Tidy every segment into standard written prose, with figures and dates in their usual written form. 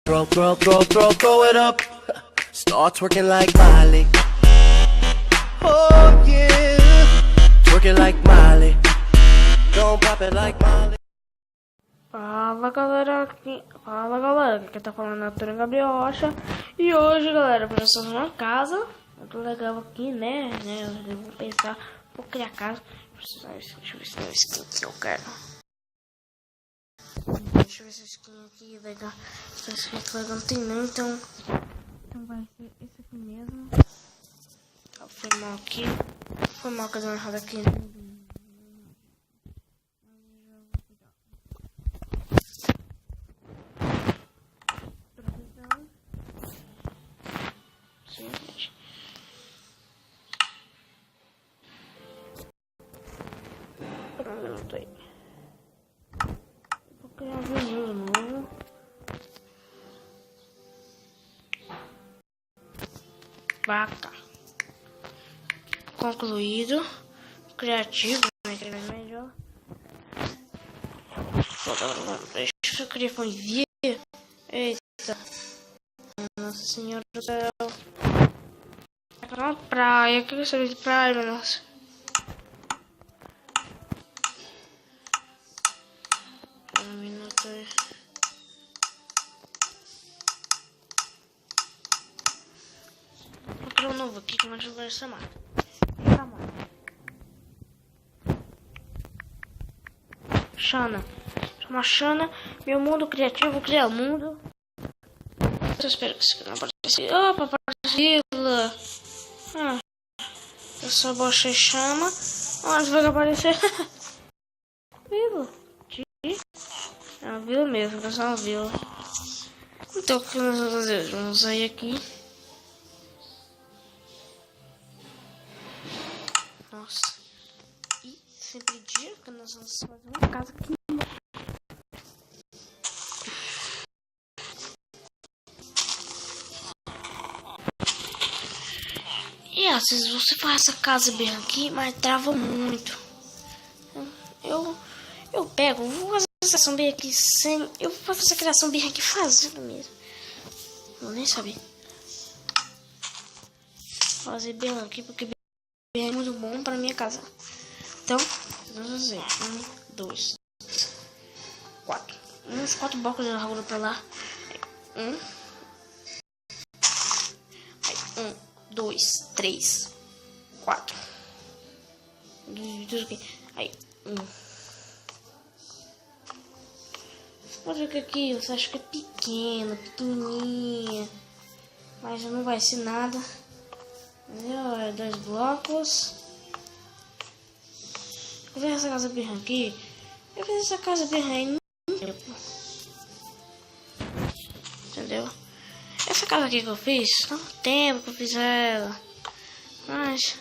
Throw it up. Start twerking like Miley. Oh yeah, twerking like Miley. Don't pop it like Miley. Fala galera, quem tá falando é o Antônio Gabriel Rocha. E hoje galera, nós uma casa muito legal aqui, né? Eu vou pensar, vou criar casa. Deixa eu ver se tem skin que eu quero. Deixa eu ver se a skin aqui legal. Se a skin aqui legal não tem não, então vai ser esse aqui mesmo. Foi mal aqui. Foi mal que eu dei uma errada aqui. Pronto aí. Vou criar um vídeo novo. Vaca. Concluído. Criativo, né? Que é melhor. Deixa eu criar com envio. Eita. Nossa senhora do céu. É uma praia. O que eu sabia de praia, meu nossa? Um minuto aí. Vou criar um novo aqui. Como é que vai chamar? Xana. Chama Xana. Meu mundo criativo. Cria mundo. Eu espero que isso aqui não apareça. Opa, apareceu. Eu só baixei chama. Onde vai aparecer? Vila. É uma vila mesmo. É só uma vila. Então o que nós vamos fazer? Vamos sair aqui. Nossa. E sempre dia que nós vamos fazer uma casa aqui. E às vezes você faz essa casa bem aqui, mas trava muito. Eu pego, vou fazer essa criação bem aqui sem. Eu vou fazer essa criação bem aqui fazendo mesmo. Vou nem saber. Vou fazer bem aqui porque bem é muito bom para minha casa. Então, vamos fazer 1, 2, 4. Uns 4 blocos de largura para lá. 1, 2, 3, 4. Aí, 1. Pode ver que aqui você acha que é pequenininha, mas não vai ser nada. Entendeu? É 2 blocos. Eu fiz essa casa bem aqui. Eu fiz essa casa bem aí. Entendeu? Essa casa aqui que eu fiz, não tem tempo que eu fiz ela. Mas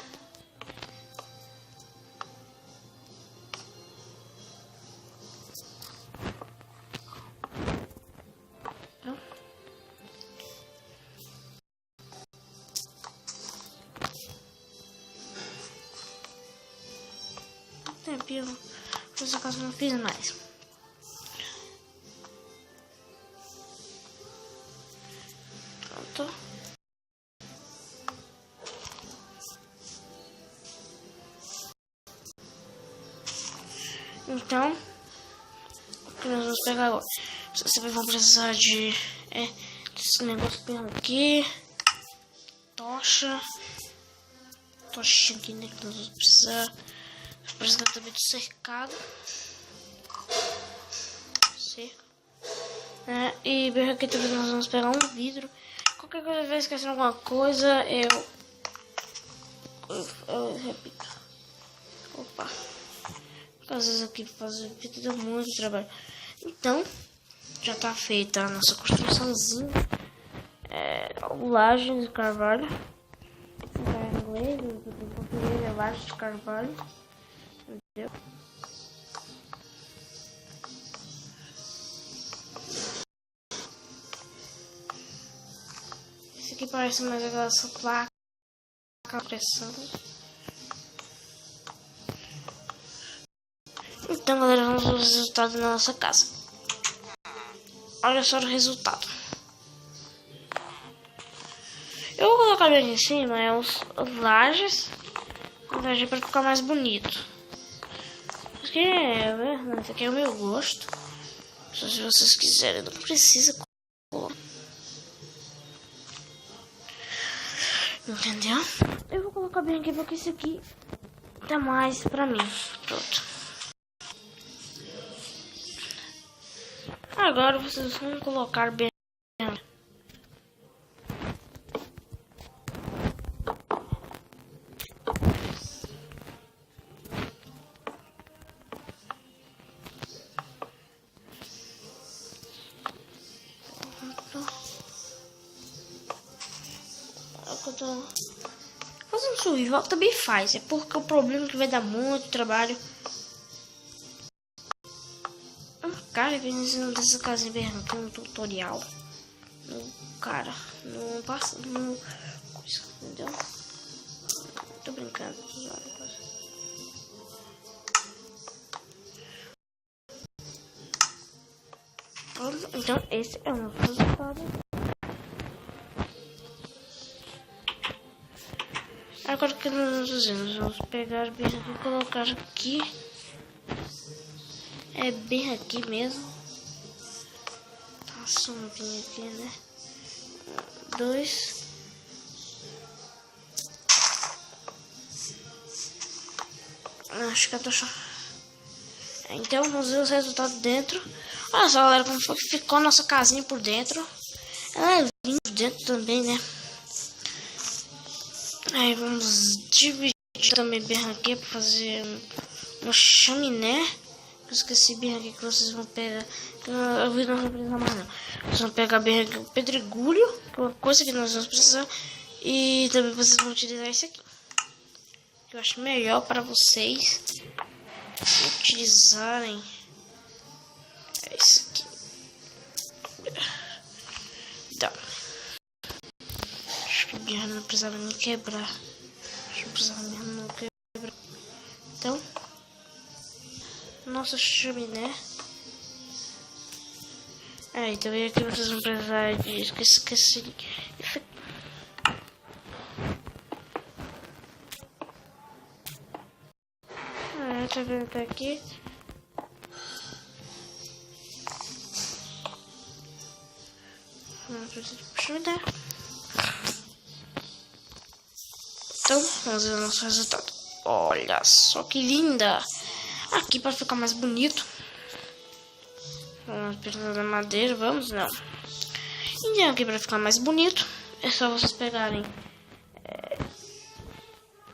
tempinho, essa casa eu não fiz mais. Pronto. Então, o que nós vamos pegar agora? Vocês vão precisar de desse negócio bem aqui, tochinha aqui, né, que nós vamos precisar. Precisa também de cercado. E bem aqui também nós vamos pegar um vidro. Qualquer coisa vai esquecendo alguma coisa, eu repito. Opa. Às vezes aqui fazer vídeo dá muito trabalho. Então, já tá feita a nossa construçãozinha. Laje de carvalho. Em inglês, em português é laje de carvalho. Entendeu? Esse aqui parece mais aquela placa pressão. Então galera, vamos ver o resultado da nossa casa. Olha só o resultado. Eu vou colocar bem aqui em cima os lajes para ficar mais bonito. Esse aqui é o meu gosto. Só se vocês quiserem, não precisa colocar. Entendeu? Eu vou colocar bem aqui porque isso aqui tá mais pra mim. Pronto. Agora vocês vão colocar bem. Fazendo survival também faz, é porque o problema é que vai dar muito trabalho. Cara, vem ensinando dessa casinha bem aqui no tutorial. Cara, não passa, não coisa, entendeu? Tô brincando. Então esse é o nosso resultado. Agora o que nós vamos fazer? Nós vamos pegar bem aqui e colocar aqui. É bem aqui mesmo. Tá a sombrinha aqui, né? 2. Acho que eu tô achando. Então vamos ver os resultados dentro. Olha só, galera, como foi que ficou a nossa casinha por dentro. Ela é linda por dentro também, né? Aí vamos dividir também bem aqui para fazer uma chaminé. Eu esqueci bem aqui que vocês vão pegar. Eu vi não vou precisar mais não. Vocês vão pegar bem aqui o pedregulho, que é uma coisa que nós vamos precisar. E também vocês vão utilizar esse aqui. Eu acho melhor para vocês utilizarem esse aqui. Então. Acho que o não precisava nem quebrar. Acho que precisava mesmo não quebrar. Então, nossa chaminé. Aí, também aqui vocês vão precisar de esqueci isso aqui. Tá vendo até aqui? Não precisa de chaminé. Então, vamos ver o nosso resultado. Olha só que linda! Aqui para ficar mais bonito. Vamos precisar da madeira, vamos? Não. Então, aqui para ficar mais bonito, é só vocês pegarem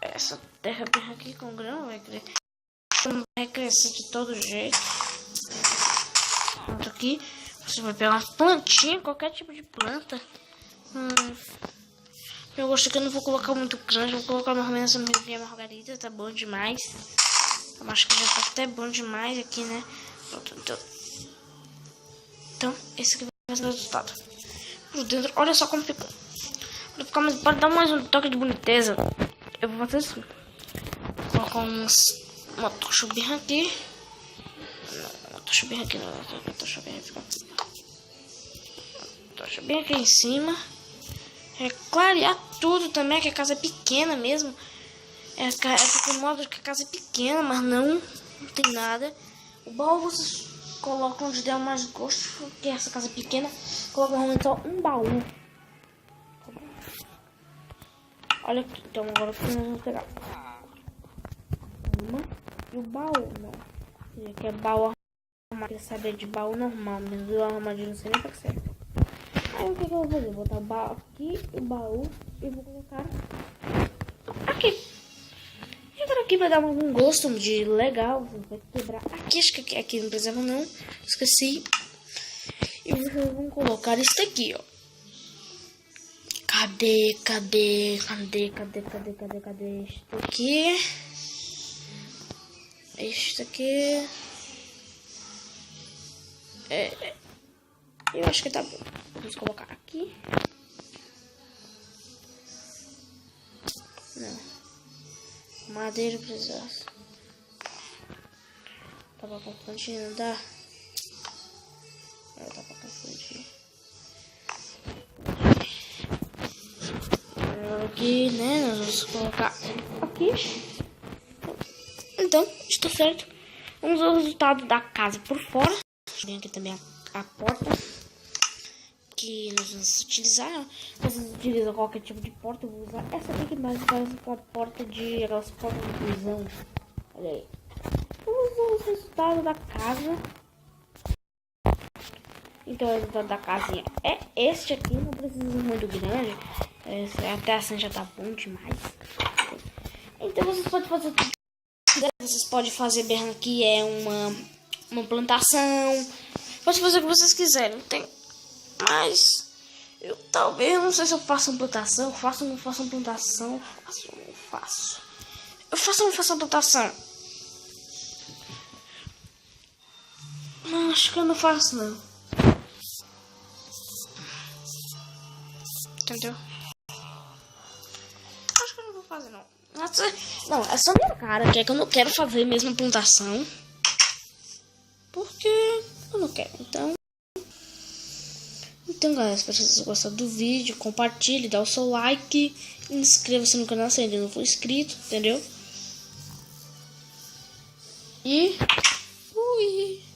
essa terra bem aqui com grão. Vai crescer de todo jeito. Pronto, aqui você vai pegar uma plantinha, qualquer tipo de planta. Eu gosto que eu não vou colocar muito grande, vou colocar mais ou menos a minha margarida, tá bom demais. Eu acho que já tá até bom demais aqui, né? Pronto, então esse aqui vai ser o resultado. Por dentro, olha só como ficou. Para dar mais um toque de boniteza, eu vou fazer assim. Vou colocar uma tocha bem aqui. Não, uma tocha bem aqui não, uma tocha bem aqui. Uma tocha bem aqui em cima. É clarear tudo também, que a casa é pequena mesmo. Porque mostra que a casa é pequena, mas não tem nada. O baú vocês colocam onde der mais gosto, porque essa casa é pequena. Coloca realmente só um baú. Olha aqui, então agora o que nós vamos pegar? Uma e o baú, não. Esse aqui é baú arrumado. Quer saber de baú normal, mas o arrumadinho não sei nem pra que serve. Aí o que eu vou fazer? Vou botar o baú aqui, o baú, e vou colocar aqui. E agora aqui vai dar um gosto de legal. Vai quebrar aqui, acho que aqui não precisava não. Esqueci. E vocês vão colocar isso aqui, ó. Cadê? Este aqui. Este aqui. Eu acho que tá bom. Vamos colocar aqui. Não. Madeira precisasse. Tá pra confundir, não dá? Tá pra confundir. aqui, né? Nós vamos colocar aqui. Então, está certo. Vamos ver o resultado da casa por fora. Tem aqui também a porta que nós vamos utilizar. Nós vamos utilizar qualquer tipo de porta. Eu vou usar essa aqui que nós fazemos com a porta de... aquelas portas de prisão. Olha aí. Vamos ver o resultado da casa. Então o resultado da casinha é este aqui. Não precisa ser muito grande. Até assim já tá bom demais. Então vocês podem fazer tudo. Vocês podem fazer bem aqui uma plantação. Pode fazer o que vocês quiserem. Tem. Mas eu talvez, não sei se eu faço uma plantação. Faço ou não faço uma plantação. Faço ou não faço. Eu faço ou não faço uma plantação. Não, acho que eu não faço não. Entendeu? Acho que eu não vou fazer não. Não, é só minha cara que é que eu não quero fazer mesmo a plantação. Porque eu não quero. Então galera, espero que vocês gostem do vídeo. Compartilhe, dá o seu like. Inscreva-se no canal se ainda não for inscrito, entendeu? E fui!